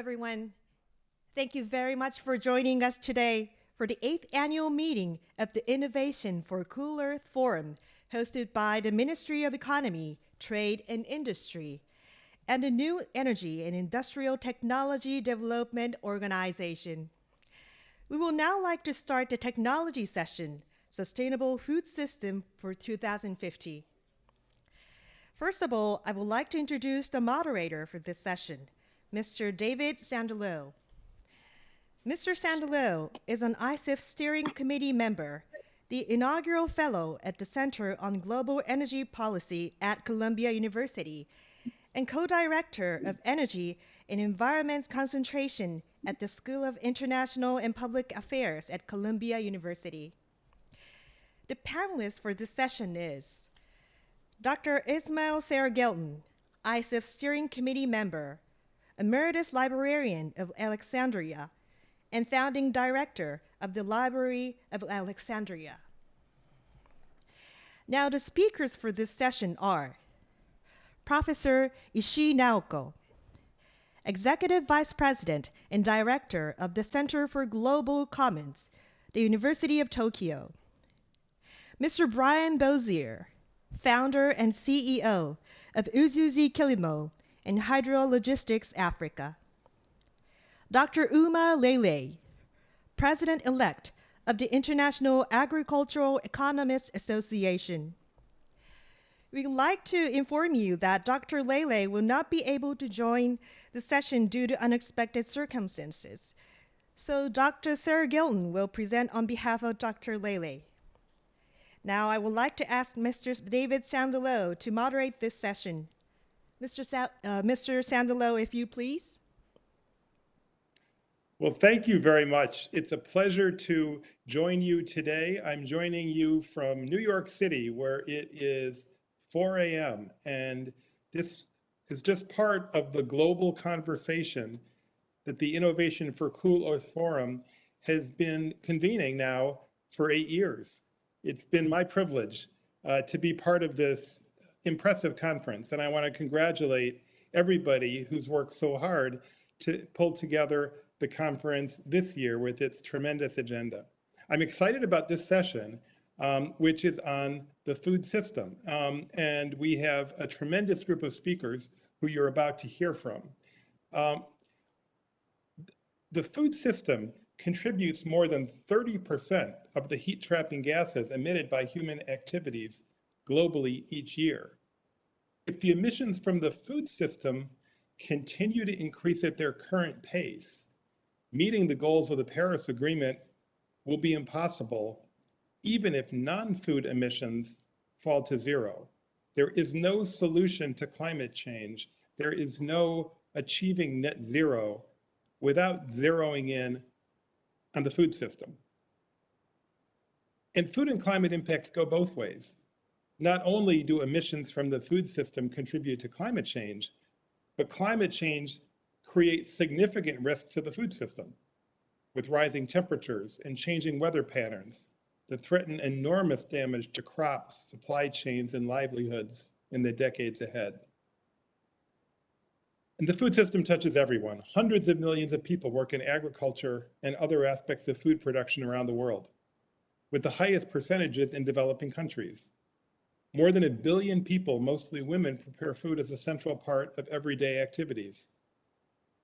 everyone. Thank you very much for joining us today for the 8th annual meeting of the Innovation for Cool Earth Forum, hosted by the Ministry of Economy, Trade and Industry, and the New Energy and Industrial Technology Development Organization. We will now like to start the technology session, Sustainable Food System for 2050. First of all, I would like to introduce the moderator for this session, Mr. David Sandelot. Mr. Sandelot is an ICEF steering committee member, the inaugural fellow at the Center on Global Energy Policy at Columbia University, and co-director of Energy and Environment Concentration at the School of International and Public Affairs at Columbia University. The panelist for this session is Dr. Ismail Seragelton, ICEF steering committee member, Emeritus Librarian of Alexandria, and founding director of the Library of Alexandria. Now, the speakers for this session are Professor Ishii Naoko, Executive Vice President and Director of the Center for Global Commons, the University of Tokyo. Mr. Brian Bozier, founder and CEO of Uzuzi Kilimo and Hydrologistics Africa. Dr. Uma Lele, President-elect of the International Agricultural Economists Association. We'd like to inform you that Dr. Lele will not be able to join the session due to unexpected circumstances. So Dr. Seragelton will present on behalf of Dr. Lele. Now I would like to ask Mr. David Sandelot to moderate this session. Mr. Sandelot, if you please. Well, thank you very much. It's a pleasure to join you today. I'm joining you from New York City, where it is 4 a.m. And this is just part of the global conversation that the Innovation for Cool Earth Forum has been convening now for 8 years. It's been my privilege to be part of this impressive conference, and I want to congratulate everybody who's worked so hard to pull together the conference this year with its tremendous agenda. I'm excited about this session, which is on the food system, and we have a tremendous group of speakers who you're about to hear from. The food system contributes more than 30% of the heat-trapping gases emitted by human activities globally each year. If the emissions from the food system continue to increase at their current pace, meeting the goals of the Paris Agreement will be impossible, even if non-food emissions fall to zero. There is no solution to climate change. There is no achieving net zero without zeroing in on the food system. And food and climate impacts go both ways. Not only do emissions from the food system contribute to climate change, but climate change creates significant risk to the food system, with rising temperatures and changing weather patterns that threaten enormous damage to crops, supply chains, and livelihoods in the decades ahead. And the food system touches everyone. Hundreds of millions of people work in agriculture and other aspects of food production around the world, with the highest percentages in developing countries. More than 1 billion people, mostly women, prepare food as a central part of everyday activities.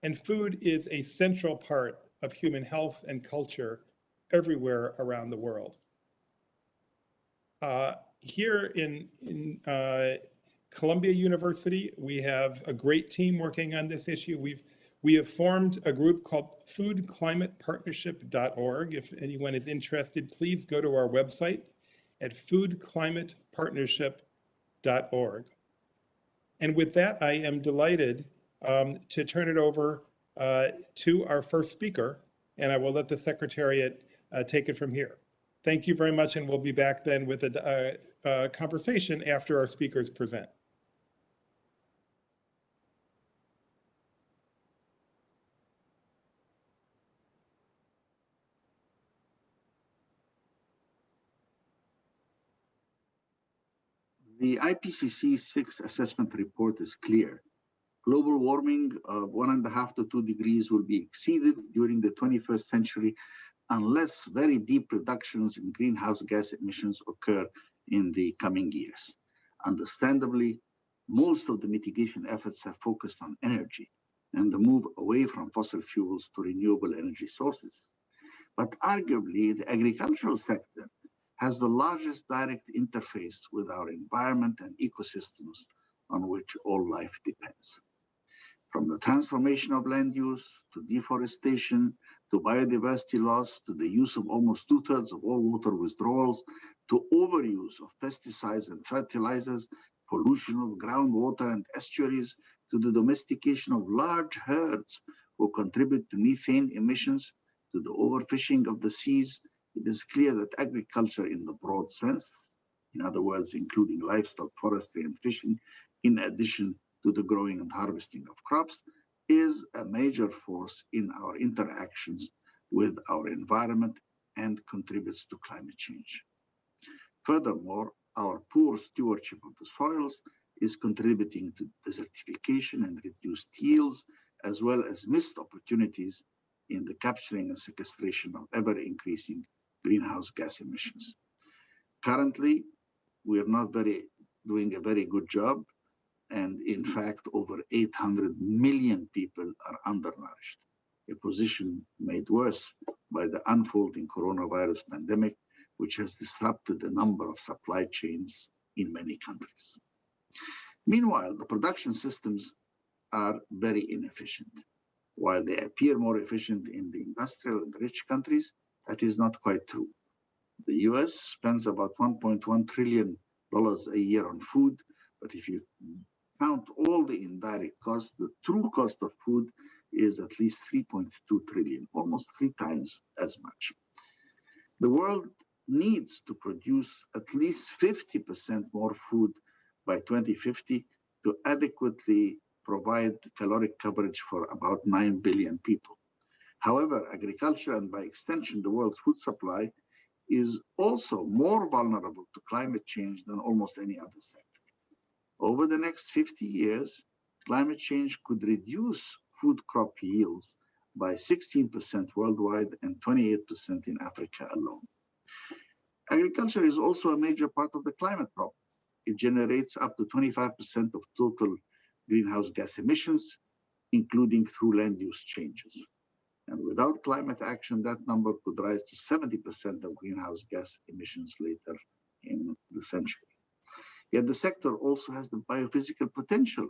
And food is a central part of human health and culture everywhere around the world. Here in Columbia University, we have a great team working on this issue. We have formed a group called foodclimatepartnership.org. If anyone is interested, please go to our website at foodclimatepartnership.org. And with that, I am delighted to turn it over to our first speaker, and I will let the Secretariat take it from here. Thank you very much, and we'll be back then with a conversation after our speakers present. The IPCC 6th assessment report is clear. Global warming of 1.5 to 2 degrees will be exceeded during the 21st century unless very deep reductions in greenhouse gas emissions occur in the coming years. Understandably, most of the mitigation efforts have focused on energy and the move away from fossil fuels to renewable energy sources. But arguably, the agricultural sector has the largest direct interface with our environment and ecosystems on which all life depends. From the transformation of land use to deforestation to biodiversity loss to the use of almost two-thirds of all water withdrawals to overuse of pesticides and fertilizers, pollution of groundwater and estuaries to the domestication of large herds who contribute to methane emissions to the overfishing of the seas, it is clear that agriculture in the broad sense, in other words, including livestock, forestry, and fishing, in addition to the growing and harvesting of crops, is a major force in our interactions with our environment and contributes to climate change. Furthermore, our poor stewardship of the soils is contributing to desertification and reduced yields, as well as missed opportunities in the capturing and sequestration of ever-increasing greenhouse gas emissions. Currently, we are not doing a very good job, and in fact, over 800 million people are undernourished, a position made worse by the unfolding coronavirus pandemic, which has disrupted a number of supply chains in many countries. Meanwhile, the production systems are very inefficient. While they appear more efficient in the industrial and rich countries, that is not quite true. The US spends about $1.1 trillion a year on food, but if you count all the indirect costs, the true cost of food is at least 3.2 trillion, almost 3 times as much. The world needs to produce at least 50% more food by 2050 to adequately provide caloric coverage for about 9 billion people. However, agriculture and by extension the world's food supply is also more vulnerable to climate change than almost any other sector. Over the next 50 years, climate change could reduce food crop yields by 16% worldwide and 28% in Africa alone. Agriculture is also a major part of the climate problem. It generates up to 25% of total greenhouse gas emissions, including through land use changes. And without climate action, that number could rise to 70% of greenhouse gas emissions later in the century. Yet the sector also has the biophysical potential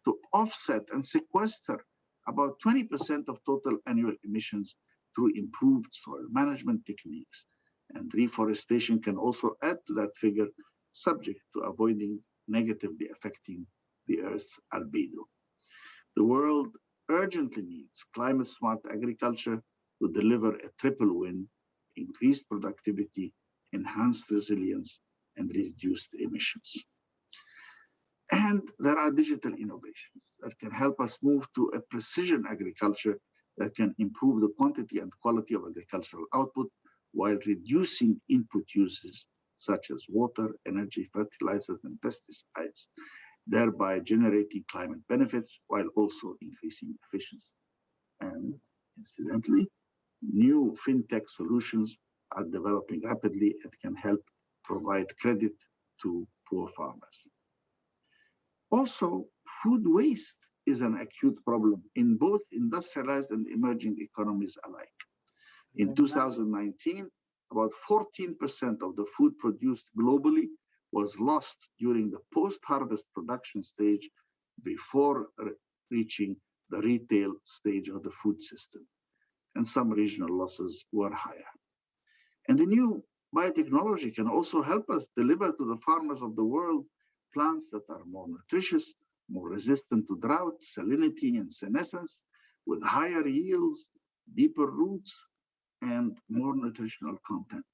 to offset and sequester about 20% of total annual emissions through improved soil management techniques. And reforestation can also add to that figure, subject to avoiding negatively affecting the Earth's albedo. The world urgently needs climate-smart agriculture to deliver a triple win: increased productivity, enhanced resilience, and reduced emissions. And there are digital innovations that can help us move to a precision agriculture that can improve the quantity and quality of agricultural output while reducing input uses such as water, energy, fertilizers, and pesticides, thereby generating climate benefits while also increasing efficiency. And incidentally, new fintech solutions are developing rapidly and can help provide credit to poor farmers. Also, food waste is an acute problem in both industrialized and emerging economies alike. In 2019, about 14% of the food produced globally was lost during the post-harvest production stage before reaching the retail stage of the food system. And some regional losses were higher. And the new biotechnology can also help us deliver to the farmers of the world plants that are more nutritious, more resistant to drought, salinity, and senescence, with higher yields, deeper roots, and more nutritional content.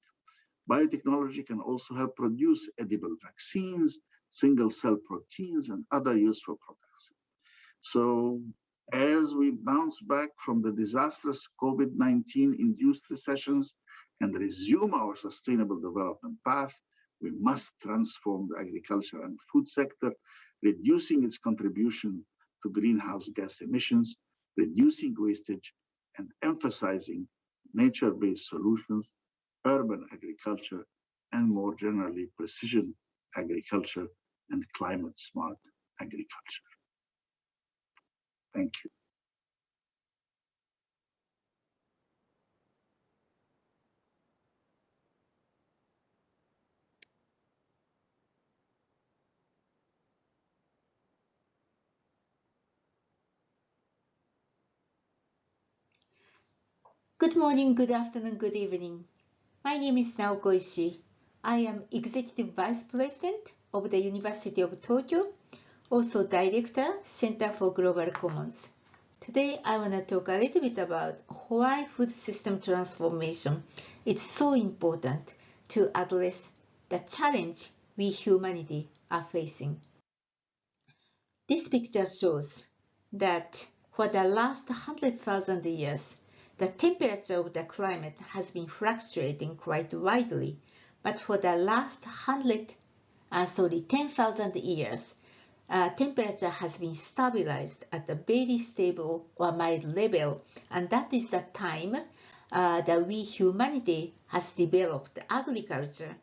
Biotechnology can also help produce edible vaccines, single-cell proteins, and other useful products. So as we bounce back from the disastrous COVID-19 induced recessions and resume our sustainable development path, we must transform the agriculture and food sector, reducing its contribution to greenhouse gas emissions, reducing wastage, and emphasizing nature-based solutions, urban agriculture, and more generally, precision agriculture and climate-smart agriculture. Thank you. Good morning, good afternoon, good evening. My name is Naoko Ishii. I am Executive Vice President of the University of Tokyo, also Director, Center for Global Commons. Today, I want to talk a little bit about why food system transformation is so important to address the challenge we humanity are facing. This picture shows that for the last 100,000 years, the temperature of the climate has been fluctuating quite widely, but for the last 10,000 years, temperature has been stabilized at a very stable or mild level, and that is the time that we humanity has developed agriculture,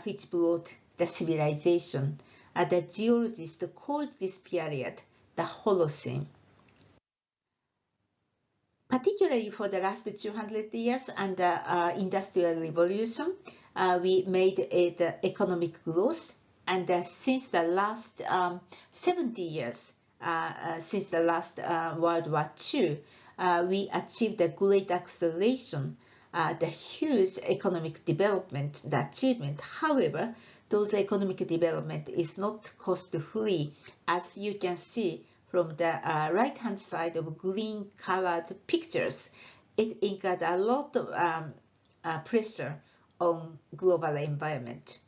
which brought the civilization. The geologists called this period the Holocene. Particularly for the last 200 years and the Industrial Revolution, we made it economic growth. And since the last 70 years, since the last World War II, we achieved a great acceleration, the huge economic development, the achievement. However, those economic development is not cost-free, as you can see from the right-hand side of green-colored pictures. It incurred a lot of pressure on global environment.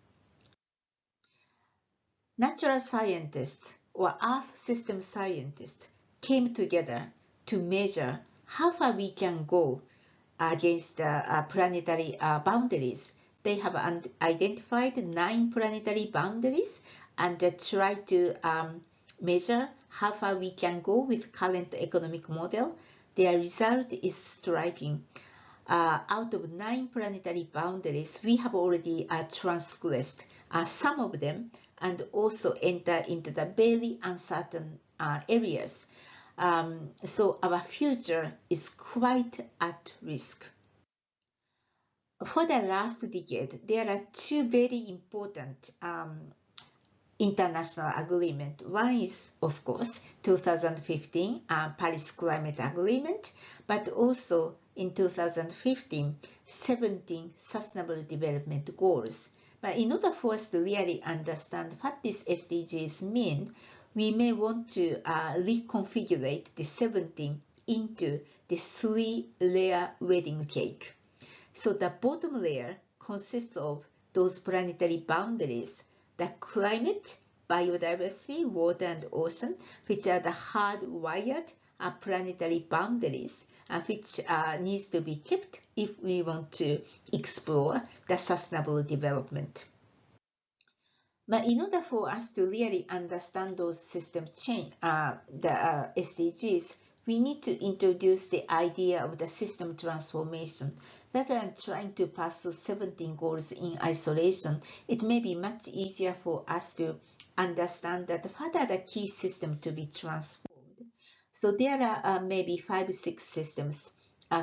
Natural scientists or Earth system scientists came together to measure how far we can go against planetary boundaries. They have identified 9 planetary boundaries and tried to measure how far we can go with current economic model. Their result is striking. Out of 9 planetary boundaries, we have already transgressed some of them and also enter into the very uncertain areas. So our future is quite at risk. For the last decade, there are 2 very important international agreements. One is, of course, 2015 Paris Climate Agreement, but also in 2015, 17 Sustainable Development Goals. But in order for us to really understand what these SDGs mean, we may want to reconfigure the 17 into the 3-layer wedding cake. So the bottom layer consists of those planetary boundaries, the climate, biodiversity, water and ocean, which are the hardwired planetary boundaries, which needs to be kept if we want to explore the sustainable development. But in order for us to really understand those system change, the SDGs, we need to introduce the idea of the system transformation. Rather than trying to pursue 17 goals in isolation, it may be much easier for us to understand that what are the key systems to be transformed. So there are maybe 5 or 6 systems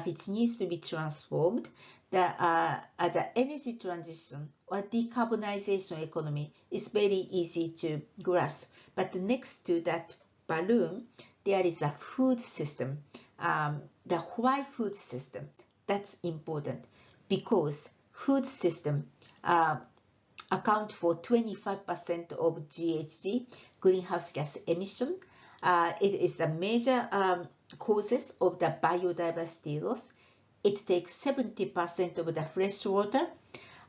which needs to be transformed. The energy transition or decarbonization economy is very easy to grasp. But next to that balloon, there is a food system, the why food system. That's important because food system account for 25% of GHG, greenhouse gas emission. It is the major causes of the biodiversity loss. It takes 70% of the fresh water,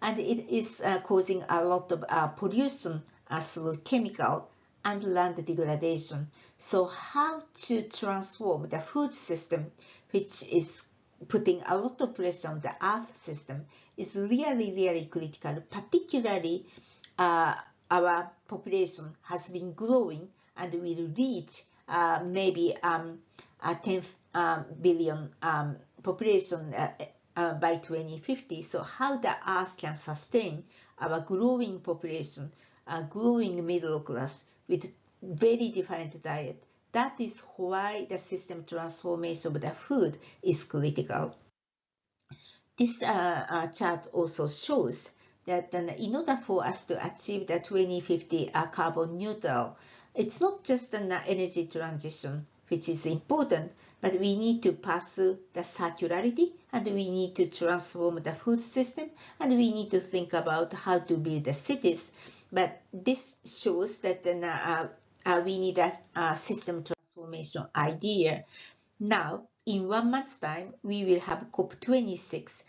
and it is causing a lot of pollution through chemical and land degradation. So how to transform the food system, which is putting a lot of pressure on the Earth system, is really, really critical. Particularly, our population has been growing and will reach maybe a 10 billion population by 2050. So how the Earth can sustain our growing population, growing middle class with very different diet. That is why the system transformation of the food is critical. This chart also shows that in order for us to achieve the 2050 carbon neutral, it's not just an energy transition, which is important, but we need to pursue the circularity, and we need to transform the food system, and we need to think about how to build the cities. But this shows that we need a system transformation idea. Now, in 1 month's time, we will have COP26.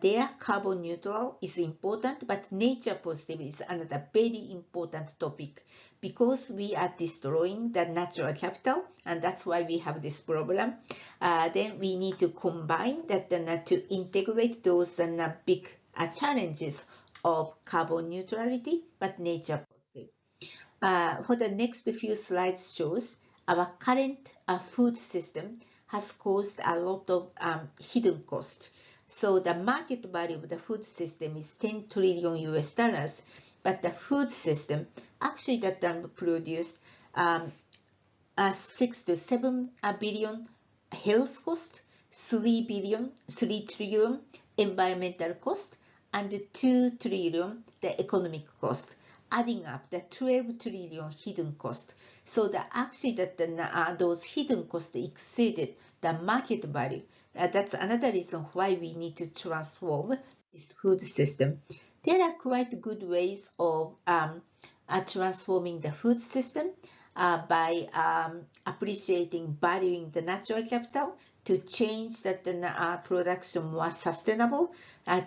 Their carbon neutral is important, but nature positive is another very important topic because we are destroying the natural capital, and that's why we have this problem. Then we need to combine that to integrate those big challenges of carbon neutrality, but nature positive. For the next few slides shows our current food system has caused a lot of hidden cost. So the market value of the food system is 10 trillion US dollars, but the food system actually that produced 6 to 7 billion health cost, 3 trillion environmental cost, and 2 trillion the economic cost, adding up the 12 trillion hidden cost. So actually that those hidden costs exceeded the market value. That's another reason why we need to transform this food system. There are quite good ways of transforming the food system by appreciating, valuing the natural capital, to change that the production more sustainable,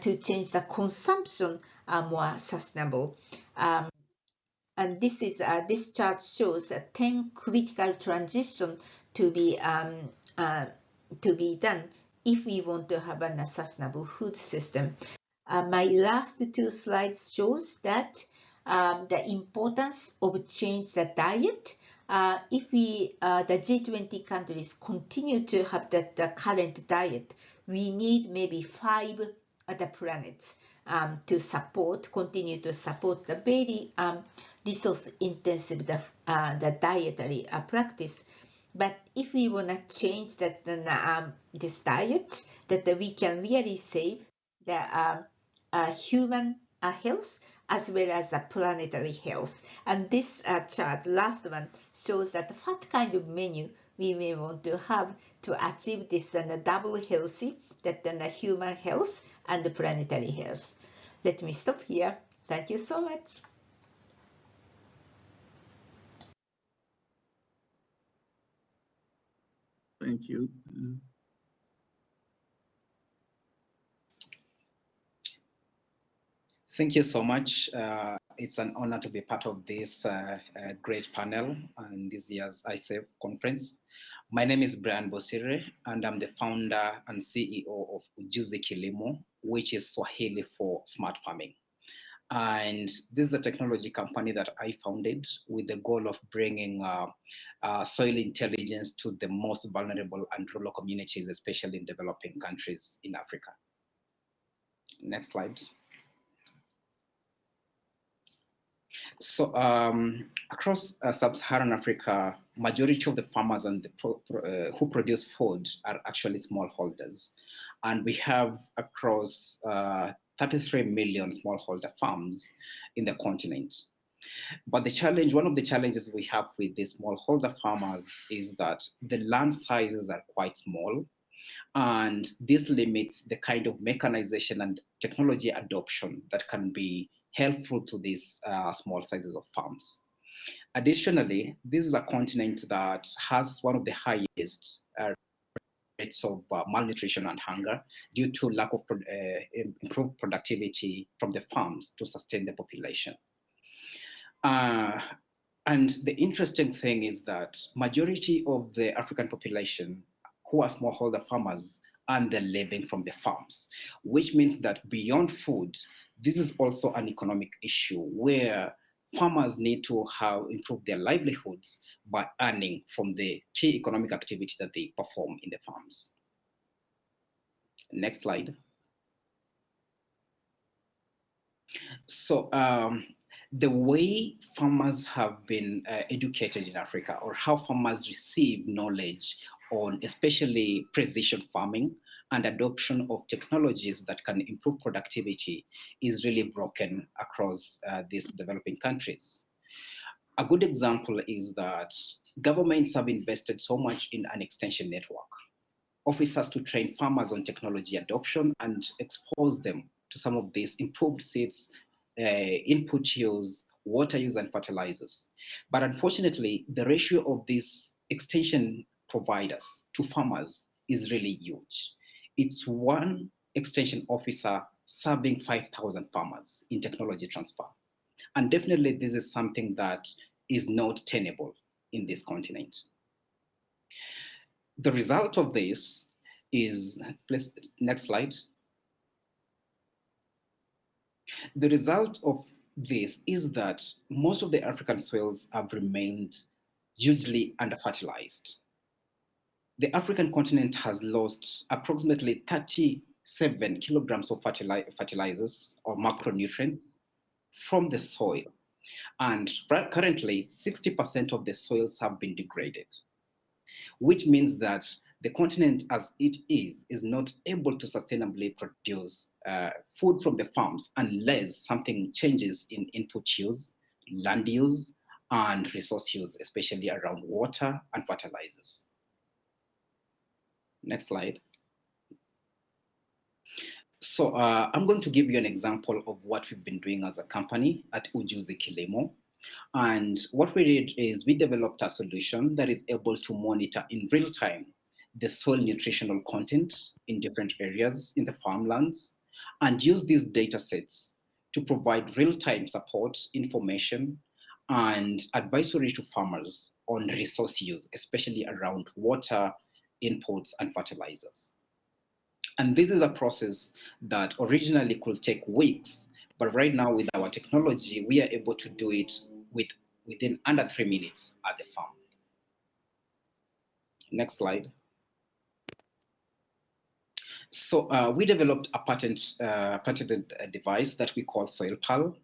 to change the consumption more sustainable. And this is this chart shows that 10 critical transitions to be done if we want to have a sustainable food system. My last two slides shows that the importance of change the diet. If we the G20 countries continue to have the current diet, we need maybe 5 other planets to continue to support the very resource-intensive the dietary practice. But if we want to change that this diet, that we can really save the human health as well as the planetary health. And this chart, last one, shows that what kind of menu we may want to have to achieve this double healthy, that the human health and the planetary health. Let me stop here. Thank you so much. Thank you. Thank you so much. It's an honor to be part of this great panel and this year's ICEF conference. My name is Brian Bosire, and I'm the founder and CEO of Ujuzi Kilimo, which is Swahili for smart farming. And this is a technology company that I founded with the goal of bringing soil intelligence to the most vulnerable and rural communities, especially in developing countries in Africa. Next slide. So across sub-Saharan Africa, majority of the farmers and who produce food are actually smallholders. And we have across 33 million smallholder farms in the continent. But the challenge, one of the challenges we have with these smallholder farmers is that the land sizes are quite small. And this limits the kind of mechanization and technology adoption that can be helpful to these small sizes of farms. Additionally, this is a continent that has one of the highest rates of malnutrition and hunger due to lack of improved productivity from the farms to sustain the population. And the interesting thing is that majority of the African population who are smallholder farmers earn their living from the farms, which means that beyond food, this is also an economic issue where farmers need to improve their livelihoods by earning from the key economic activity that they perform in the farms. Next slide. So the way farmers have been educated in Africa, or how farmers receive knowledge on especially precision farming and adoption of technologies that can improve productivity, is really broken across these developing countries. A good example is that governments have invested so much in an extension network, officers to train farmers on technology adoption and expose them to some of these improved seeds, input use, water use, and fertilizers. But unfortunately, the ratio of these extension providers to farmers is really huge. It's one extension officer serving 5,000 farmers in technology transfer. And definitely this is something that is not tenable in this continent. The result of this is, please, next slide. The result of this is that most of the African soils have remained hugely underfertilized. The African continent has lost approximately 37 kilograms of fertilizers or macronutrients from the soil. And currently, 60% of the soils have been degraded, which means that the continent as it is not able to sustainably produce food from the farms unless something changes in input use, land use, and resource use, especially around water and fertilizers. Next slide. So I'm going to give you an example of what we've been doing as a company at Ujuzi Kilimo. And what we did is we developed a solution that is able to monitor in real time the soil nutritional content in different areas in the farmlands and use these data sets to provide real-time support, information, and advisory to farmers on resource use, especially around water, inputs, and fertilizers. And this is a process that originally could take weeks, but right now with our technology, we are able to do it within under 3 minutes at the farm. Next slide. So we developed a patented device that we call SoilPal,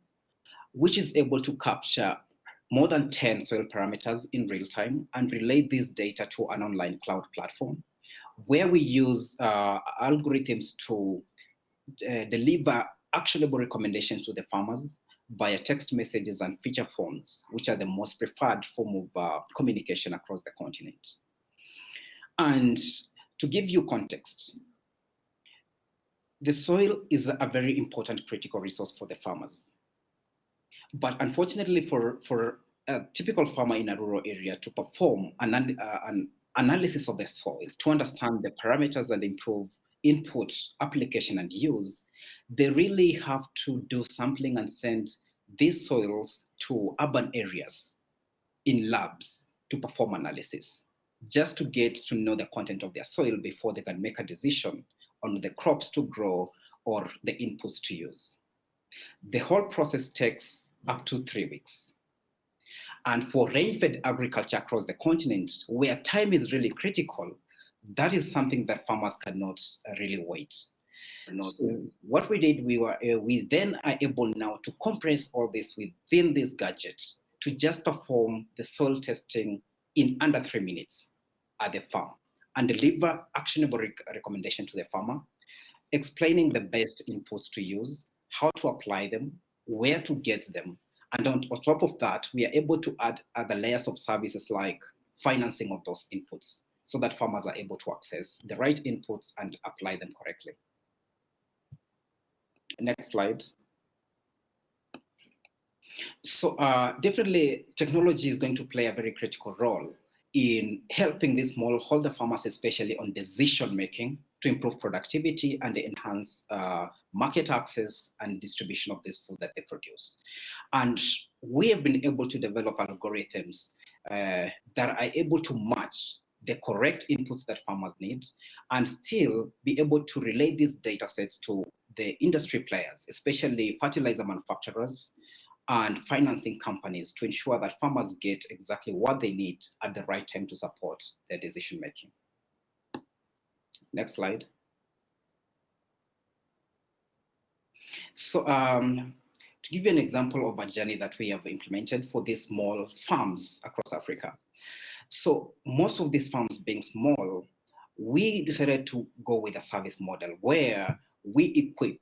which is able to capture more than 10 soil parameters in real time and relay this data to an online cloud platform, where we use algorithms to deliver actionable recommendations to the farmers via text messages and feature phones, which are the most preferred form of communication across the continent. And to give you context, the soil is a very important critical resource for the farmers. But unfortunately for a typical farmer in a rural area to perform an analysis of the soil, to understand the parameters and improve input, application, and use, they really have to do sampling and send these soils to urban areas in labs to perform analysis, just to get to know the content of their soil before they can make a decision on the crops to grow or the inputs to use. The whole process takes up to 3 weeks. And for rain-fed agriculture across the continent, where time is really critical, that is something that farmers cannot really wait. So what we did, we then are able now to compress all this within this gadget to just perform the soil testing in under 3 minutes at the farm and deliver actionable recommendation to the farmer, explaining the best inputs to use, how to apply them, where to get them. And on top of that, we are able to add other layers of services like financing of those inputs so that farmers are able to access the right inputs and apply them correctly. Next slide. So definitely technology is going to play a very critical role in helping these smallholder farmers, especially on decision-making, to improve productivity and enhance market access and distribution of this food that they produce. And we have been able to develop algorithms that are able to match the correct inputs that farmers need and still be able to relay these data sets to the industry players, especially fertilizer manufacturers and financing companies to ensure that farmers get exactly what they need at the right time to support their decision making. Next slide. So to give you an example of a journey that we have implemented for these small farms across Africa. So most of these farms being small, we decided to go with a service model where we equip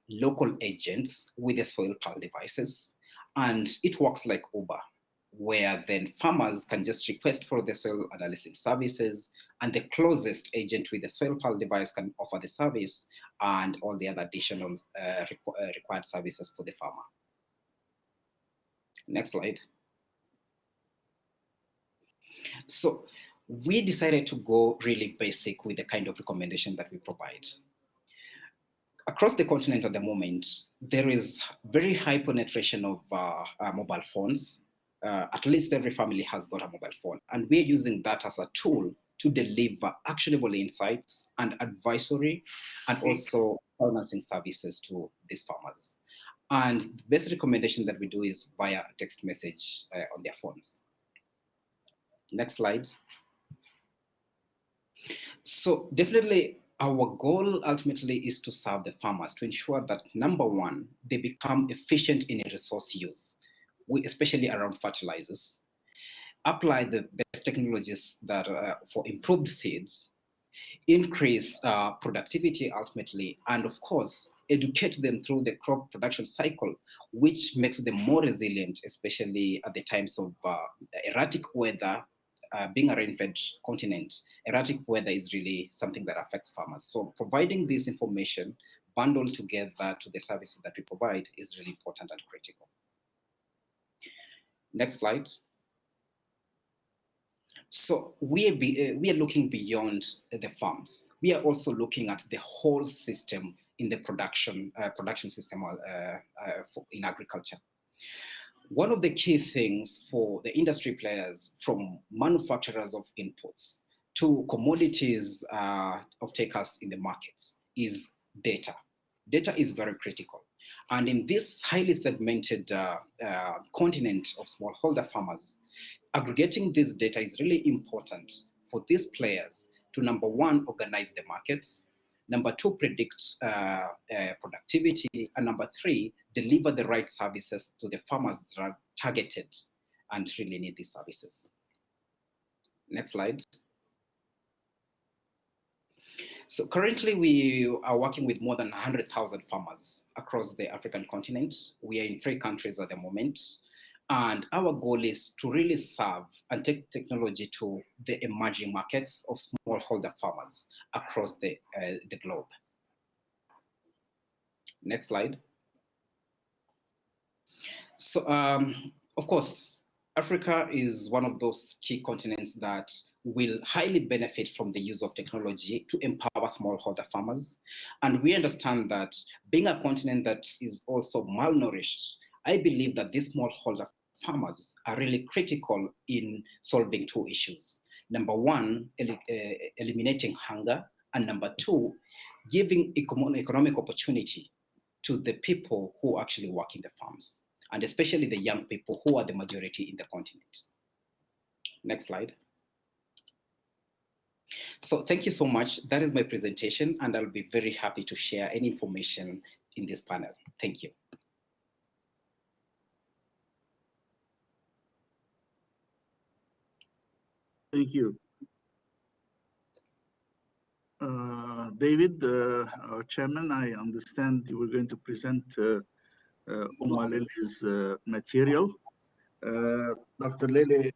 local agents with the soil pulse devices, and it works like Uber, where then farmers can just request for the soil analysis services, and the closest agent with the soil pulse device can offer the service and all the other additional required services for the farmer. Next slide. So we decided to go really basic with the kind of recommendation that we provide. Across the continent at the moment, there is very high penetration of mobile phones. At least every family has got a mobile phone. And we're using that as a tool to deliver actionable insights and advisory and also financing services to these farmers. And the best recommendation that we do is via text message on their phones. Next slide. So definitely our goal ultimately is to serve the farmers, to ensure that number one, they become efficient in resource use, especially around fertilizers, apply the best technologies that for improved seeds, increase productivity ultimately, and of course, educate them through the crop production cycle, which makes them more resilient, especially at the times of erratic weather. Being a rain-fed continent, erratic weather is really something that affects farmers. So providing this information bundled together to the services that we provide is really important and critical. Next slide. So we are looking beyond the farms. We are also looking at the whole system in the production system in agriculture. One of the key things for the industry players, from manufacturers of inputs to commodities of takers in the markets, is data. Data is very critical. And in this highly segmented continent of smallholder farmers, aggregating this data is really important for these players to, number one, organize the markets, number two, predict productivity, and number three, deliver the right services to the farmers that are targeted and really need these services. Next slide. So currently we are working with more than 100,000 farmers across the African continent. We are in 3 countries at the moment. And our goal is to really serve and take technology to the emerging markets of smallholder farmers across the globe. Next slide. So, of course, Africa is one of those key continents that will highly benefit from the use of technology to empower smallholder farmers. And we understand that being a continent that is also malnourished, I believe that these smallholder farmers are really critical in solving 2 issues. Number one, eliminating hunger, and number two, giving economic opportunity to the people who actually work in the farms, and especially the young people who are the majority in the continent. Next slide. So thank you so much. That is my presentation, and I'll be very happy to share any information in this panel. Thank you. Thank you. David, our chairman, I understand you were going to present Lele's material. Dr. Lele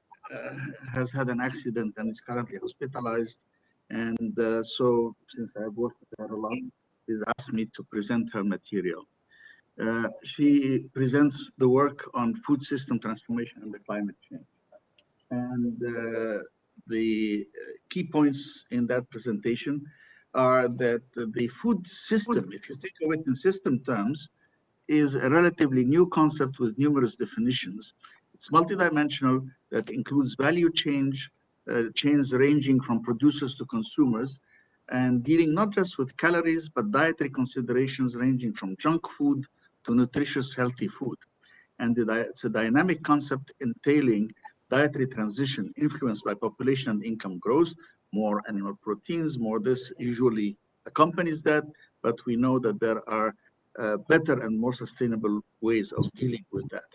has had an accident and is currently hospitalized. And so, since I've worked with her a lot, she's asked me to present her material. She presents the work on food system transformation and the climate change. And the key points in that presentation are that the food system, if you think of it in system terms, is a relatively new concept with numerous definitions. It's multidimensional, that includes value chains ranging from producers to consumers, and dealing not just with calories, but dietary considerations ranging from junk food to nutritious, healthy food. And it's a dynamic concept entailing dietary transition influenced by population and income growth. More animal proteins, more this usually accompanies that, but we know that there are better and more sustainable ways of dealing with that.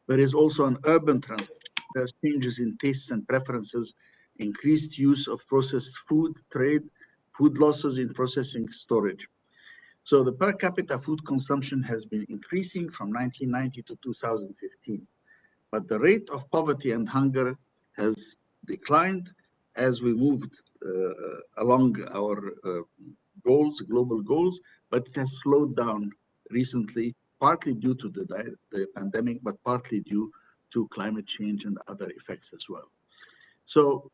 There is also an urban transition. There's changes in tastes and preferences, increased use of processed food, trade, food losses in processing storage. So the per capita food consumption has been increasing from 1990 to 2015, but the rate of poverty and hunger has declined as we moved along our goals, global goals, but it has slowed down recently, partly due to the pandemic, but partly due to climate change and other effects as well. So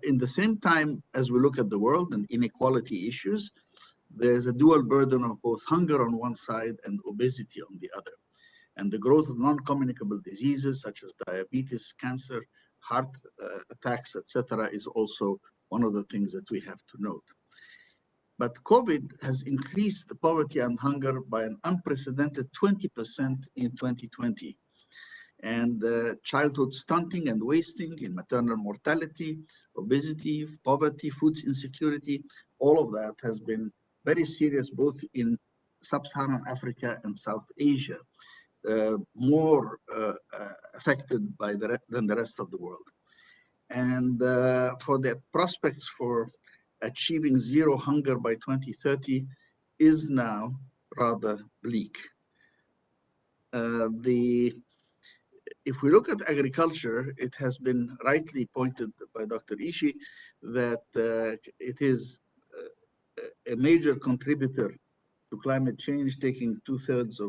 in the same time, as we look at the world and inequality issues, there's a dual burden of both hunger on one side and obesity on the other. And the growth of non-communicable diseases such as diabetes, cancer, heart attacks, etc., is also one of the things that we have to note. But COVID has increased the poverty and hunger by an unprecedented 20% in 2020. And childhood stunting and wasting in maternal mortality, obesity, poverty, food insecurity, all of that has been very serious both in sub-Saharan Africa and South Asia, more affected by than the rest of the world. And for the prospects for achieving zero hunger by 2030 is now rather bleak. If we look at agriculture, it has been rightly pointed by Dr. Ishii that it is a major contributor to climate change, taking 2/3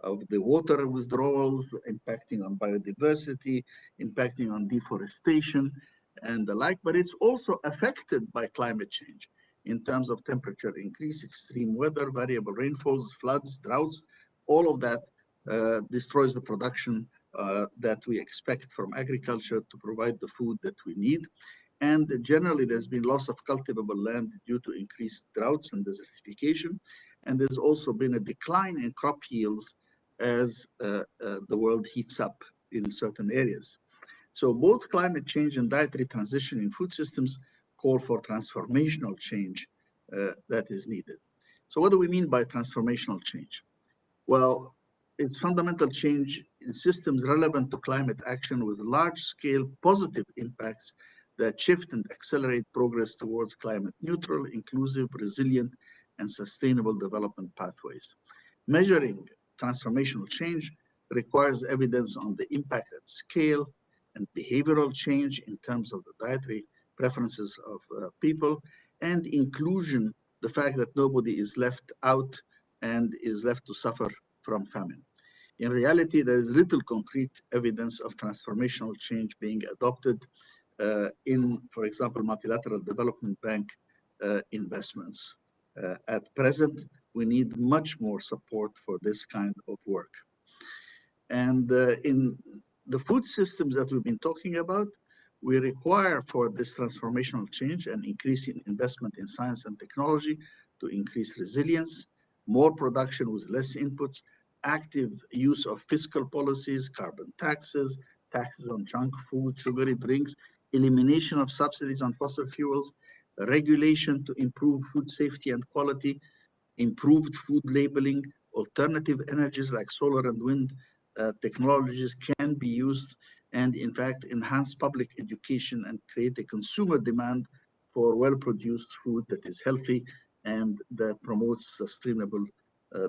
of the water withdrawals, impacting on biodiversity, impacting on deforestation and the like, but it's also affected by climate change in terms of temperature increase, extreme weather, variable rainfalls, floods, droughts, all of that destroys the production that we expect from agriculture to provide the food that we need. And generally, there's been loss of cultivable land due to increased droughts and desertification. And there's also been a decline in crop yields as the world heats up in certain areas. So both climate change and dietary transition in food systems call for transformational change that is needed. So what do we mean by transformational change? Well, it's fundamental change in systems relevant to climate action with large-scale positive impacts that shift and accelerate progress towards climate neutral, inclusive, resilient, and sustainable development pathways. Measuring transformational change requires evidence on the impact at scale and behavioral change in terms of the dietary preferences of people, and inclusion, the fact that nobody is left out and is left to suffer from famine. In reality, there is little concrete evidence of transformational change being adopted in, for example, multilateral development bank investments. At present, we need much more support for this kind of work. And in the food systems that we've been talking about, we require for this transformational change an increase in investment in science and technology to increase resilience, more production with less inputs, active use of fiscal policies, carbon taxes, taxes on junk food, sugary drinks, elimination of subsidies on fossil fuels, regulation to improve food safety and quality, improved food labeling, alternative energies like solar and wind technologies can be used, and in fact enhance public education and create a consumer demand for well-produced food that is healthy and that promotes sustainable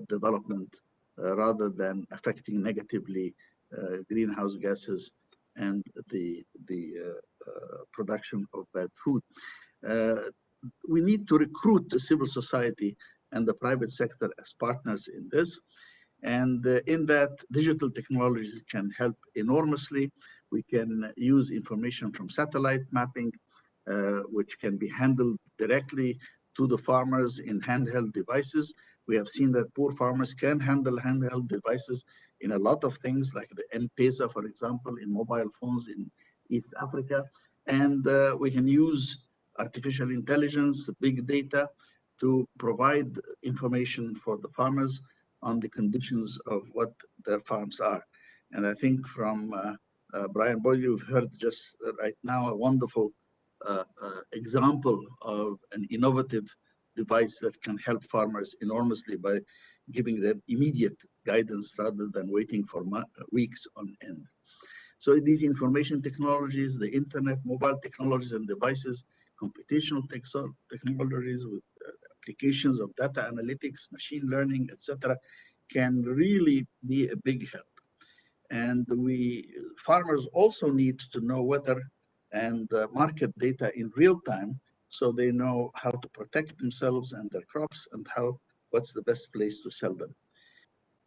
development rather than affecting negatively greenhouse gases and the production of bad food. We need to recruit the civil society and the private sector as partners in this. And in that, digital technologies can help enormously. We can use information from satellite mapping, which can be handled directly to the farmers in handheld devices. We have seen that poor farmers can handle handheld devices in a lot of things, like the M-Pesa, for example, in mobile phones in East Africa. And we can use artificial intelligence, big data, to provide information for the farmers on the conditions of what their farms are. And I think from Brian Boyle, you've heard just right now a wonderful example of an innovative device that can help farmers enormously by giving them immediate guidance rather than waiting for weeks on end. So these information technologies, the internet, mobile technologies and devices, computational technologies with applications of data analytics, machine learning, etc., can really be a big help. And farmers also need to know weather and market data in real time, so they know how to protect themselves and their crops and what's the best place to sell them.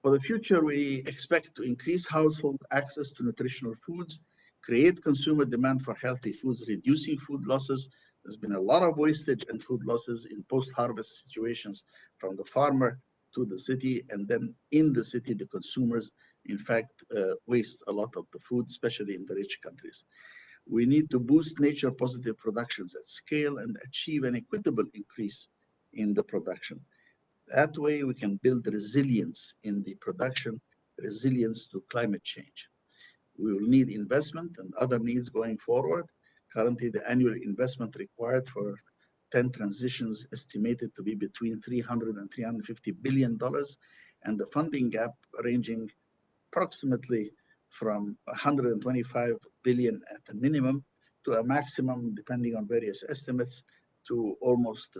For the future, we expect to increase household access to nutritional foods, create consumer demand for healthy foods, reducing food losses. There's been a lot of wastage and food losses in post-harvest situations from the farmer to the city, and then in the city, the consumers, in fact, waste a lot of the food, especially in the rich countries. We need to boost nature-positive productions at scale and achieve an equitable increase in the production. That way, we can build resilience in the production, resilience to climate change. We will need investment and other needs going forward. Currently, the annual investment required for 10 transitions estimated to be between $300 and $350 billion, and the funding gap ranging approximately from 125 billion at the minimum to a maximum, depending on various estimates, to almost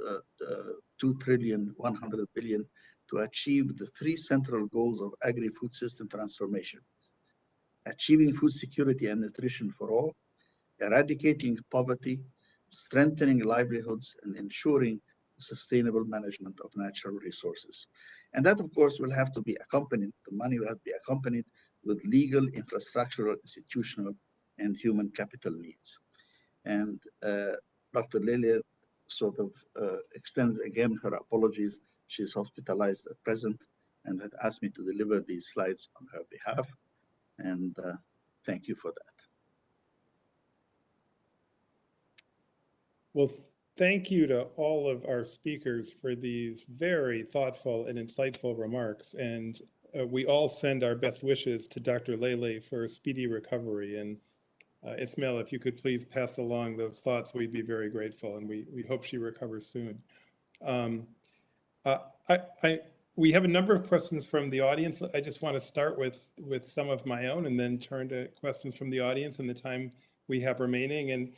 2 trillion, 100 billion to achieve the three central goals of agri-food system transformation: achieving food security and nutrition for all, eradicating poverty, strengthening livelihoods, and ensuring sustainable management of natural resources. And that, of course, will have to be accompanied, the money will have to be accompanied with legal, infrastructural, institutional, and human capital needs. And Dr. Lelia sort of extends again her apologies. She's hospitalized at present and had asked me to deliver these slides on her behalf. And thank you for that. Well, thank you to all of our speakers for these very thoughtful and insightful remarks. And we all send our best wishes to Dr. Lele for a speedy recovery. And Ismail, if you could please pass along those thoughts, we'd be very grateful. And we hope she recovers soon. We have a number of questions from the audience. I just want to start with some of my own and then turn to questions from the audience in the time we have remaining. And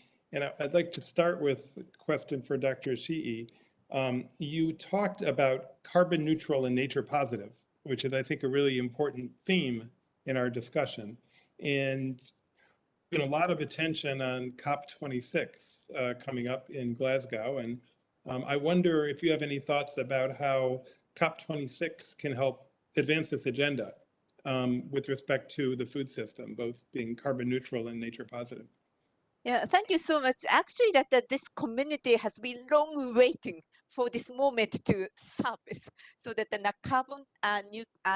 I'd like to start with a question for Dr. Shii. You talked about carbon neutral and nature positive, which is, I think, a really important theme in our discussion. And been a lot of attention on COP26 coming up in Glasgow. And I wonder if you have any thoughts about how COP26 can help advance this agenda with respect to the food system, both being carbon neutral and nature positive. Yeah, thank you so much. Actually, this community has been long waiting for this moment to surface, so that the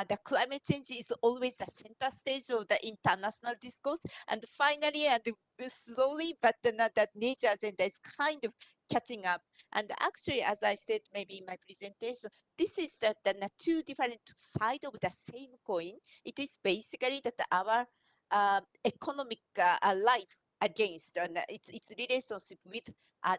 the climate change is always the center stage of the international discourse, and finally, and slowly, but that nature agenda is kind of catching up. And actually, as I said, maybe in my presentation, this is the two different sides of the same coin. It is basically that our economic life against and its relationship with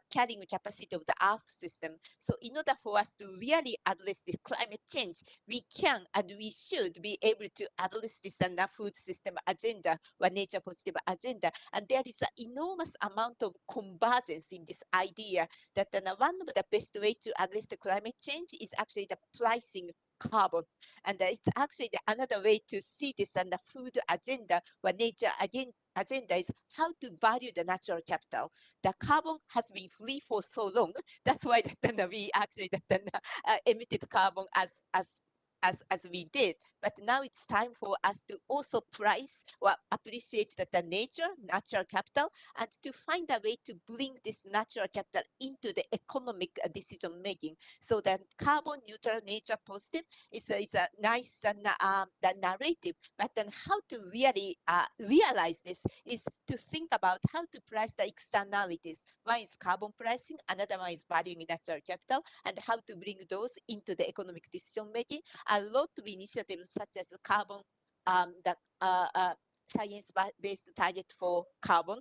carrying capacity of the earth system. So in order for us to really address this climate change, we can and we should be able to address this food system agenda or nature positive agenda. And there is an enormous amount of convergence in this idea that one of the best way to address the climate change is actually the pricing carbon. And it's actually another way to see this and the food agenda or nature agenda is how to value the natural capital. The carbon has been free for so long. That's why we actually emitted carbon as we did. But now it's time for us to also price or appreciate the nature, natural capital, and to find a way to bring this natural capital into the economic decision making. So that carbon neutral, nature positive is a nice the narrative. But then how to really realize this is to think about how to price the externalities. One is carbon pricing, another one is valuing natural capital, and how to bring those into the economic decision making. A lot of initiatives such as carbon the science-based target for carbon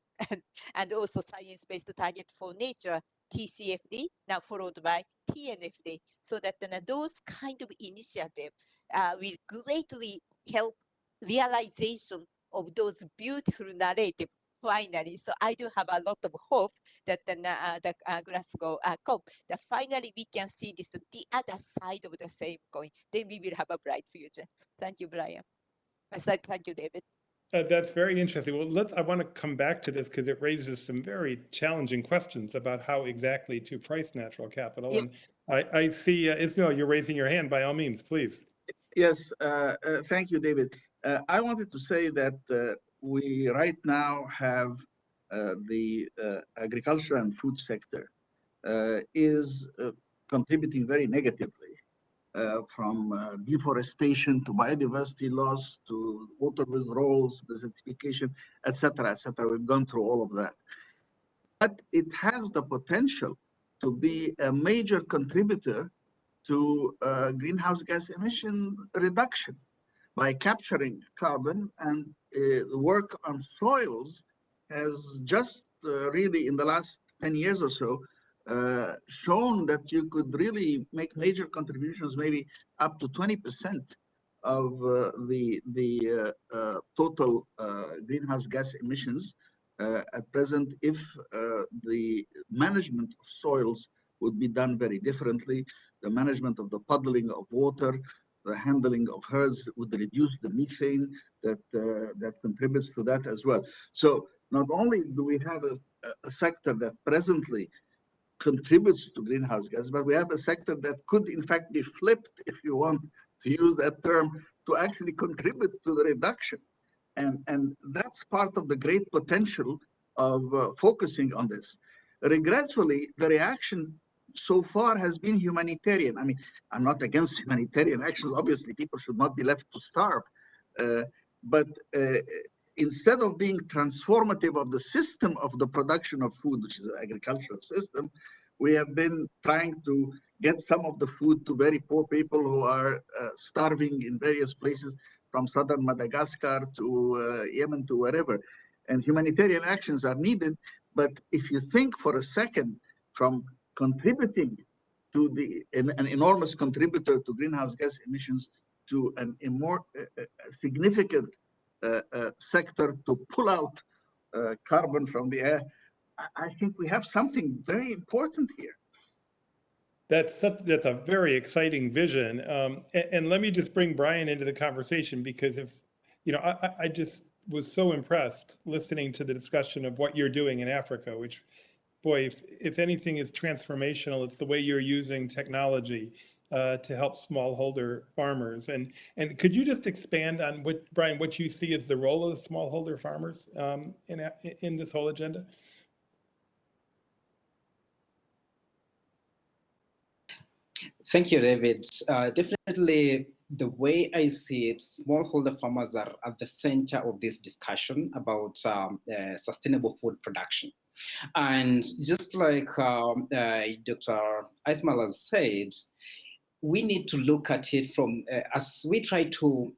and also science-based target for nature, TCFD, now followed by TNFD, so that those kind of initiative will greatly help realization of those beautiful narrative finally. So I do have a lot of hope that the Glasgow COP, that finally we can see this, the other side of the same coin. Then we will have a bright future. Thank you, Brian. Thank you, David. That's very interesting. Well, I want to come back to this because it raises some very challenging questions about how exactly to price natural capital. Yes. And I see, Ismail, you're raising your hand. By all means, please. Yes, thank you, David. I wanted to say that we right now have the agriculture and food sector is contributing very negatively from deforestation to biodiversity loss to water withdrawals, desertification, etc., etc. We've gone through all of that. But it has the potential to be a major contributor to greenhouse gas emission reduction by capturing carbon, and the work on soils has just really in the last 10 years or so shown that you could really make major contributions, maybe up to 20% of the total greenhouse gas emissions at present if the management of soils would be done very differently. The management of the puddling of water, the handling of herds would reduce the methane that contributes to that as well. So not only do we have a sector that presently contributes to greenhouse gas, but we have a sector that could in fact be flipped, if you want to use that term, to actually contribute to the reduction. And that's part of the great potential of focusing on this. Regretfully, the reaction so far has been humanitarian. I mean, I'm not against humanitarian actions. Obviously, people should not be left to starve. But instead of being transformative of the system of the production of food, which is the agricultural system, we have been trying to get some of the food to very poor people who are starving in various places, from southern Madagascar to Yemen to wherever. And humanitarian actions are needed. But if you think for a second, from contributing to an enormous contributor to greenhouse gas emissions to a more significant sector to pull out carbon from the air, I think we have something very important here. That's a very exciting vision. And let me just bring Brian into the conversation, because I just was so impressed listening to the discussion of what you're doing in Africa, which, boy, if anything is transformational, it's the way you're using technology to help smallholder farmers. And could you just expand on Brian, what you see as the role of the smallholder farmers in this whole agenda? Thank you, David. Definitely, the way I see it, smallholder farmers are at the center of this discussion about sustainable food production. And just like Dr. Ismail has said, we need to look at it from, as we try to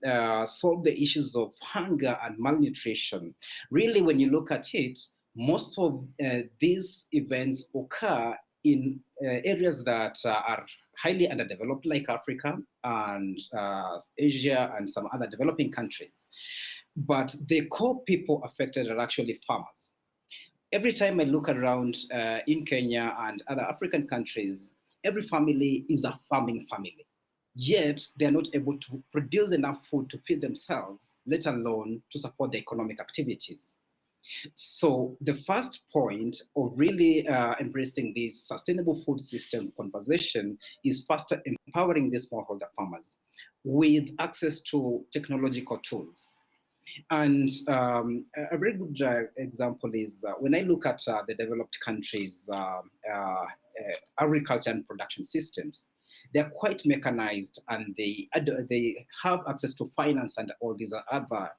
solve the issues of hunger and malnutrition. Really, when you look at it, most of these events occur in areas that are highly underdeveloped, like Africa and Asia and some other developing countries. But the core people affected are actually farmers. Every time I look around in Kenya and other African countries, every family is a farming family. Yet they're not able to produce enough food to feed themselves, let alone to support their economic activities. So the first point of really embracing this sustainable food system conversation is first empowering the smallholder farmers with access to technological tools. And a very good example is when I look at the developed countries' agriculture and production systems, they're quite mechanized, and they have access to finance and all these other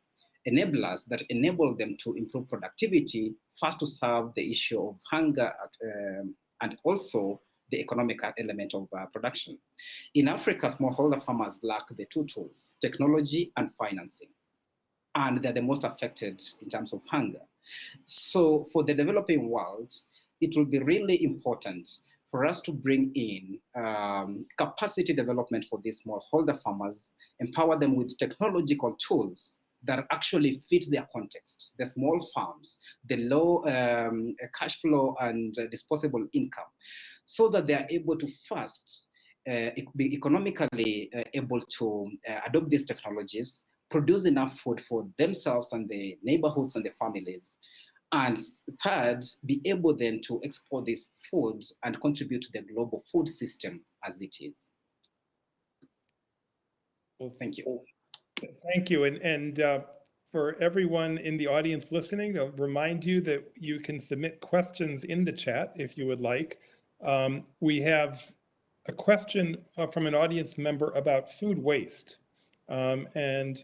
enablers that enable them to improve productivity, first to serve the issue of hunger and also the economic element of production. In Africa, smallholder farmers lack the two tools, technology and financing. and they're the most affected in terms of hunger. So for the developing world, it will be really important for us to bring in capacity development for these smallholder farmers, empower them with technological tools that actually fit their context, the small farms, the low cash flow and disposable income, so that they are able to first be economically able to adopt these technologies, produce enough food for themselves and the neighborhoods and the families, and third, be able then to export this food and contribute to the global food system as it is. Well, thank you. Thank you. And for everyone in the audience listening, I'll remind you that you can submit questions in the chat if you would like. We have a question from an audience member about food waste. And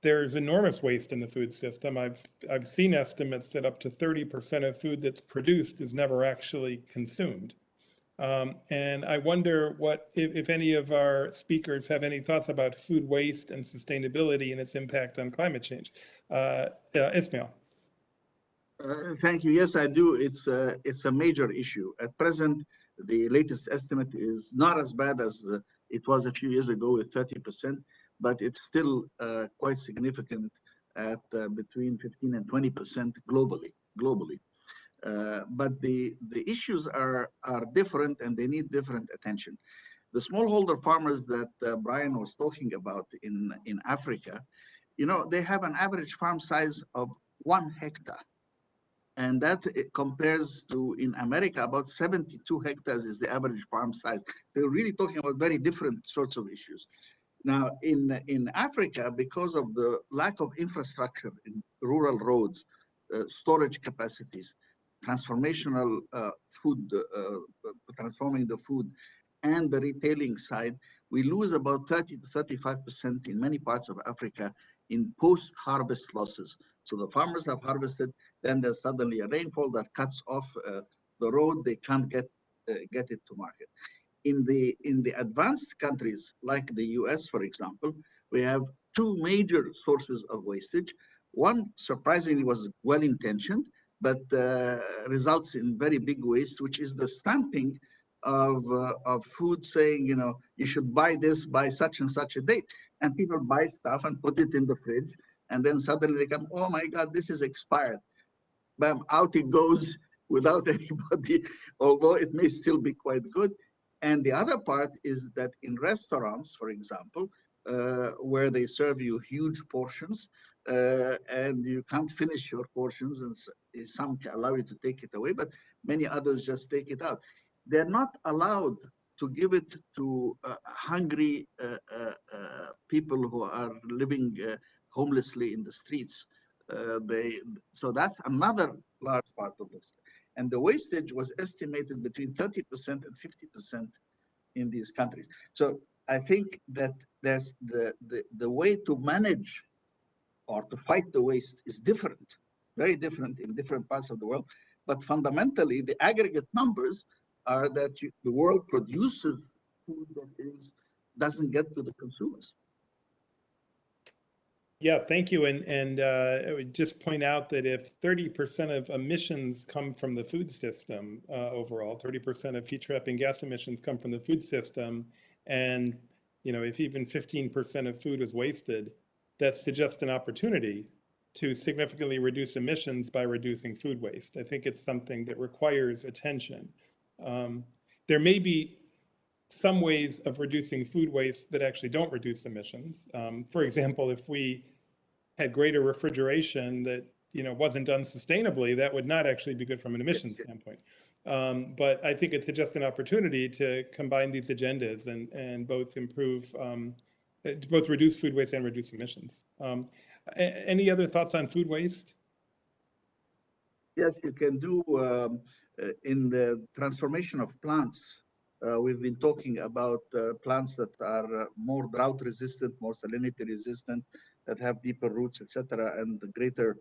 there's enormous waste in the food system. I've seen estimates that up to 30% of food that's produced is never actually consumed. And I wonder what, if any of our speakers have any thoughts about food waste and sustainability and its impact on climate change. Ismail. Thank you. Yes, I do. It's a major issue. At present, the latest estimate is not as bad as it was a few years ago with 30%, but it's still quite significant at between 15 and 20% globally. But the issues are different and they need different attention. The smallholder farmers that Brian was talking about in Africa, you know, they have an average farm size of 1 hectare. And that compares to, in America, about 72 hectares is the average farm size. They're really talking about very different sorts of issues. Now, in Africa, because of the lack of infrastructure in rural roads, storage capacities, transformational food, transforming the food, and the retailing side, we lose about 30 to 35% in many parts of Africa in post-harvest losses. So the farmers have harvested, then there's suddenly a rainfall that cuts off the road. They can't get it to market. In the advanced countries like the US, for example, we have two major sources of wastage. One, surprisingly, was well-intentioned, but results in very big waste, which is the stamping of food saying, you know, you should buy this by such and such a date. And people buy stuff and put it in the fridge. And then suddenly they come, oh my God, this is expired. Bam, out it goes without anybody, although it may still be quite good. And the other part is that in restaurants, for example, where they serve you huge portions and you can't finish your portions, and some allow you to take it away, but many others just take it out. They're not allowed to give it to hungry people who are living homelessly in the streets. So that's another large part of this. And the wastage was estimated between 30% and 50% in these countries. So I think that there's the way to manage or to fight the waste is different, very different in different parts of the world. But fundamentally, the aggregate numbers are that the world produces food that doesn't get to the consumers. Yeah, thank you. And I would just point out that if 30% of emissions come from the food system overall, 30% of heat trapping gas emissions come from the food system, and you know, if even 15% of food is wasted, that suggests an opportunity to significantly reduce emissions by reducing food waste. I think it's something that requires attention. There may be some ways of reducing food waste that actually don't reduce emissions. For example, if we had greater refrigeration that wasn't done sustainably, that would not actually be good from an emissions standpoint. But I think it's just an opportunity to combine these agendas and both improve, both reduce food waste and reduce emissions. Any other thoughts on food waste? Yes, you can do in the transformation of plants. We've been talking about plants that are more drought resistant, more salinity resistant, that have deeper roots, etc., and greater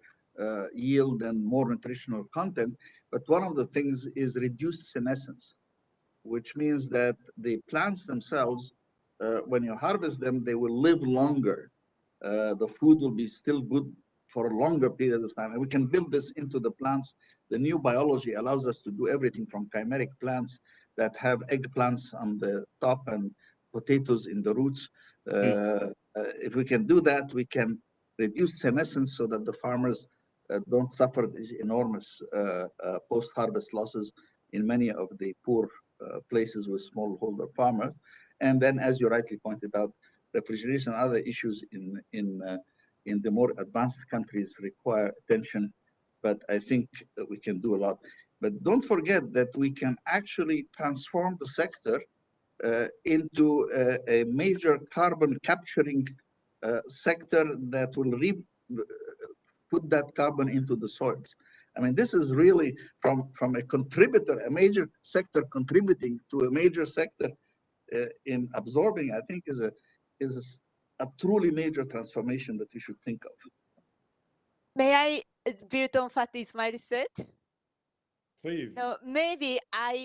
yield and more nutritional content. But one of the things is reduced senescence, which means that the plants themselves, when you harvest them, they will live longer. The food will be still good for a longer period of time. And we can build this into the plants. The new biology allows us to do everything from chimeric plants that have eggplants on the top and potatoes in the roots. If we can do that, we can reduce senescence so that the farmers don't suffer these enormous post-harvest losses in many of the poor places with smallholder farmers. And then, as you rightly pointed out, refrigeration and other issues in the more advanced countries require attention, but I think that we can do a lot. But don't forget that we can actually transform the sector into a major carbon capturing sector that will put that carbon into the soils. I mean, this is really from a contributor, a major sector contributing to a major sector in absorbing, I think is a truly major transformation that we should think of. May I build on what Ismail said? Please. No, maybe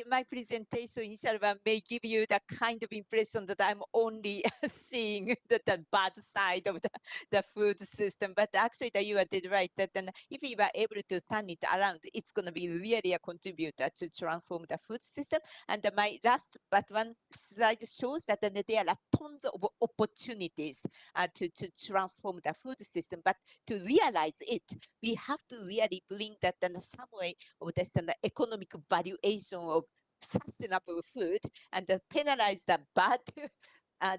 my presentation initial one may give you the kind of impression that I'm only seeing the bad side of the food system, but actually that you are dead right that then if we were able to turn it around, it's going to be really a contributor to transform the food system. And my last but one slide shows that there are tons of opportunities to transform the food system, but to realize it, we have to really bring that in some way of this economic valuation of sustainable food and penalize the bad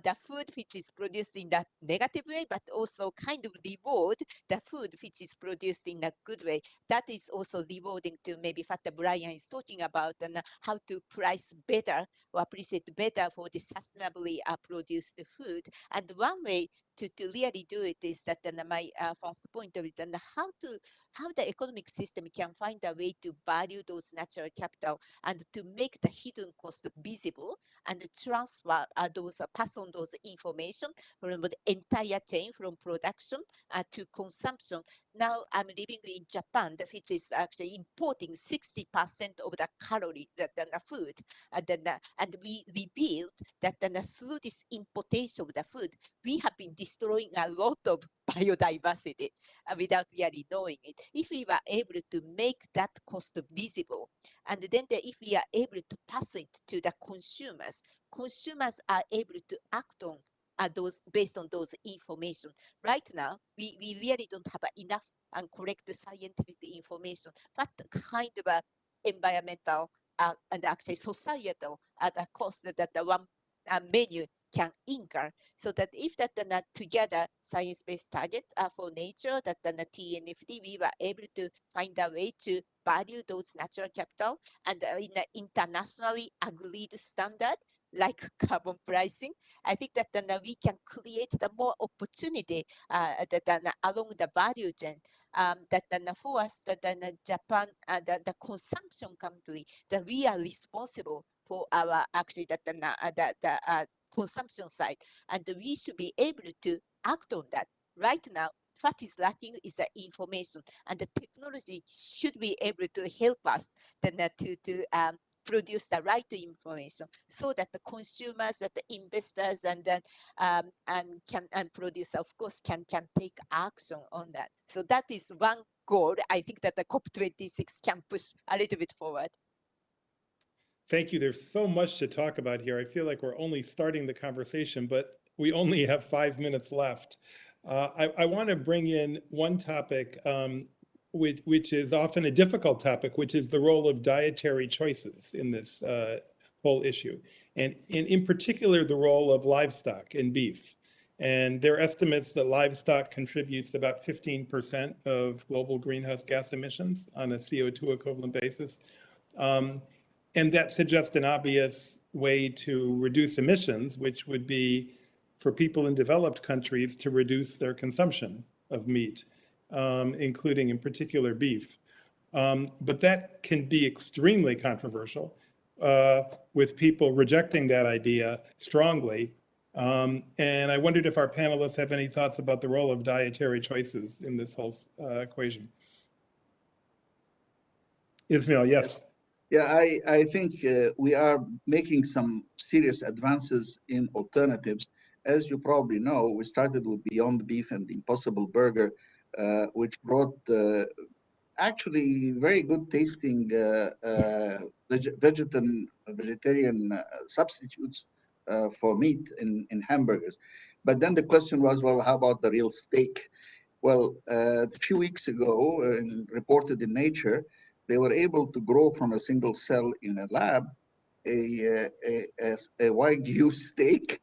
the food which is produced in the negative way, but also kind of reward the food which is produced in a good way. That is also rewarding to maybe what Brian is talking about and how to price better or appreciate better for the sustainably produced food. And one way to really do it is that my first point of it and how the economic system can find a way to value those natural capital and to make the hidden cost visible and transfer pass on those information from the entire chain from production to consumption. Now I'm living in Japan, which is actually importing 60% of the calorie that the food, and we revealed that through this importation of the food, we have been destroying a lot of biodiversity without really knowing it. If we were able to make that cost visible, and then if we are able to pass it to the consumers are able to act on those based on those information. Right now, we really don't have enough and correct scientific information. What kind of environmental and actually societal cost that the one menu can incur, so that if that together science-based target for nature that the TNFD, we were able to find a way to value those natural capital and in an internationally agreed standard like carbon pricing, I think that we can create the more opportunity along the value chain. That for us, that Japan, the consumption country, that we are responsible for our actually the consumption side, and we should be able to act on that. Right now, what is lacking is the information, and the technology should be able to help us to produce the right information so that the consumers, that the investors, and producer, of course, can take action on that. So that is one goal. I think that the COP26 can push a little bit forward. Thank you. There's so much to talk about here. I feel like we're only starting the conversation, but we only have 5 minutes left. I want to bring in one topic which is often a difficult topic, which is the role of dietary choices in this whole issue. And in particular, the role of livestock and beef. And there are estimates that livestock contributes about 15% of global greenhouse gas emissions on a CO2 equivalent basis. And that suggests an obvious way to reduce emissions, which would be for people in developed countries to reduce their consumption of meat, including in particular beef. But that can be extremely controversial with people rejecting that idea strongly. And I wondered if our panelists have any thoughts about the role of dietary choices in this whole equation. Ismail, yes. Yeah, I think we are making some serious advances in alternatives. As you probably know, we started with Beyond Beef and the Impossible Burger which brought actually very good tasting vegetarian substitutes for meat in hamburgers. But then the question was, well, how about the real steak? Well, a few weeks ago, reported in Nature, they were able to grow from a single cell in a lab a Wagyu steak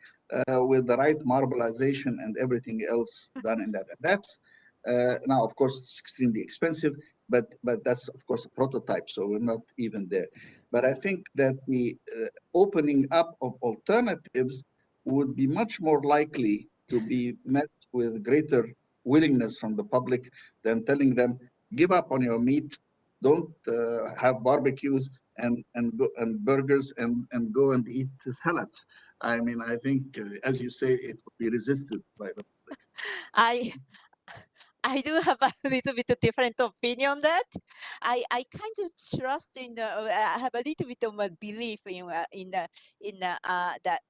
with the right marbleization and everything else done in that. And that's now, of course, it's extremely expensive, but that's of course a prototype, so we're not even there. But I think that the opening up of alternatives would be much more likely to be met with greater willingness from the public than telling them, give up on your meat, don't have barbecues and burgers and go and eat salads. I mean, I think, as you say, it will be resisted by the public. I I do have a little bit different opinion on that. I kind of trust in I have a little bit of a belief in the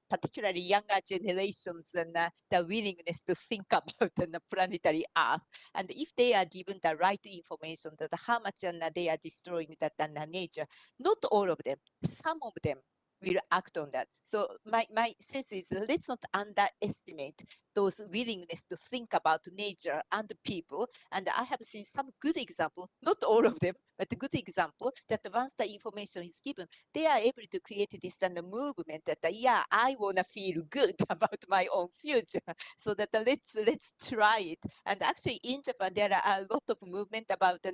particularly younger generations and the willingness to think about the planetary Earth. And if they are given the right information that how much they are destroying that nature, not all of them, some of them will act on that. So my sense is let's not underestimate those willingness to think about nature and people. And I have seen some good example, not all of them, but a good example that once the information is given, they are able to create this movement that yeah, I wanna feel good about my own future. So that let's try it. And actually in Japan there are a lot of movement about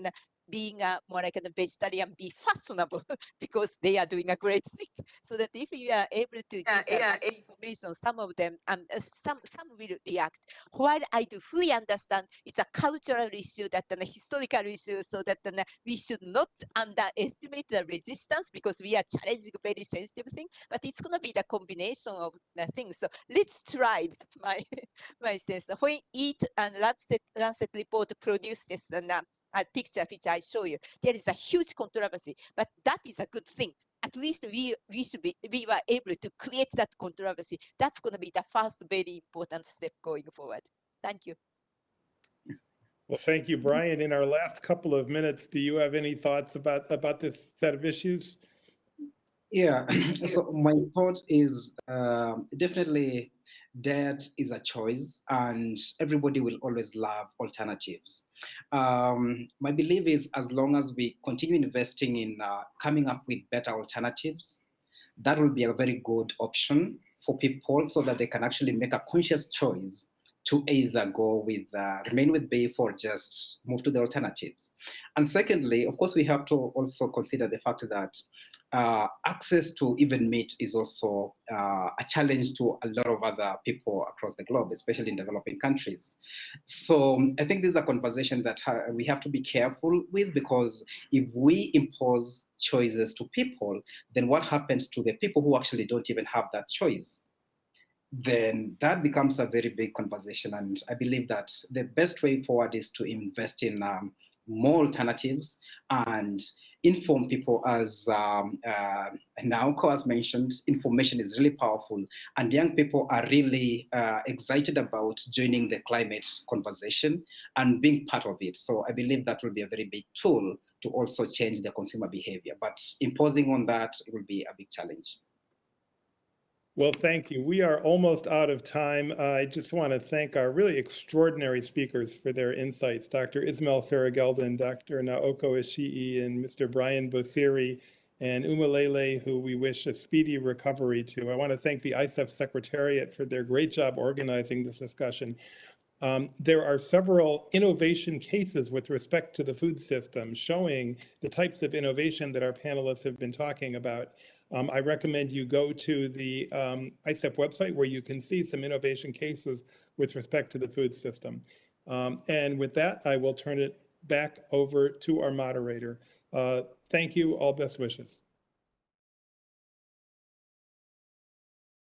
being more like a vegetarian, be fashionable because they are doing a great thing. So that if you are able to give information, some of them some will react. While I do fully understand it's a cultural issue, that a historical issue, so that we should not underestimate the resistance because we are challenging very sensitive thing. But it's gonna be the combination of the things. So let's try. That's my my sense. When Eat and Lancet report produced this a picture which I show you, there is a huge controversy, but that is a good thing. At least we were able to create that controversy. That's going to be the first very important step going forward. Thank you. Well, thank you, Brian. In our last couple of minutes, do you have any thoughts about this set of issues? Yeah, so my thought is definitely diet is a choice and everybody will always love alternatives. My belief is as long as we continue investing in coming up with better alternatives, that will be a very good option for people so that they can actually make a conscious choice to either go with remain with beef or just move to the alternatives. And secondly, of course, we have to also consider the fact that access to even meat is also a challenge to a lot of other people across the globe, especially in developing countries. So I think this is a conversation that we have to be careful with, because if we impose choices to people, then what happens to the people who actually don't even have that choice? Then that becomes a very big conversation. And I believe that the best way forward is to invest in more alternatives and inform people. As Naoko has mentioned, information is really powerful, and young people are really excited about joining the climate conversation and being part of it. So I believe that will be a very big tool to also change the consumer behavior. But imposing on that, it will be a big challenge. Well, thank you. We are almost out of time. I just want to thank our really extraordinary speakers for their insights, Dr. Ismail Sarageldin, Dr. Naoko Ishii, and Mr. Brian Bossiri, and Umalele, who we wish a speedy recovery to. I want to thank the ICEF Secretariat for their great job organizing this discussion. There are several innovation cases with respect to the food system showing the types of innovation that our panelists have been talking about. I recommend you go to the ICEF website where you can see some innovation cases with respect to the food system. And with that, I will turn it back over to our moderator. Thank you, all best wishes.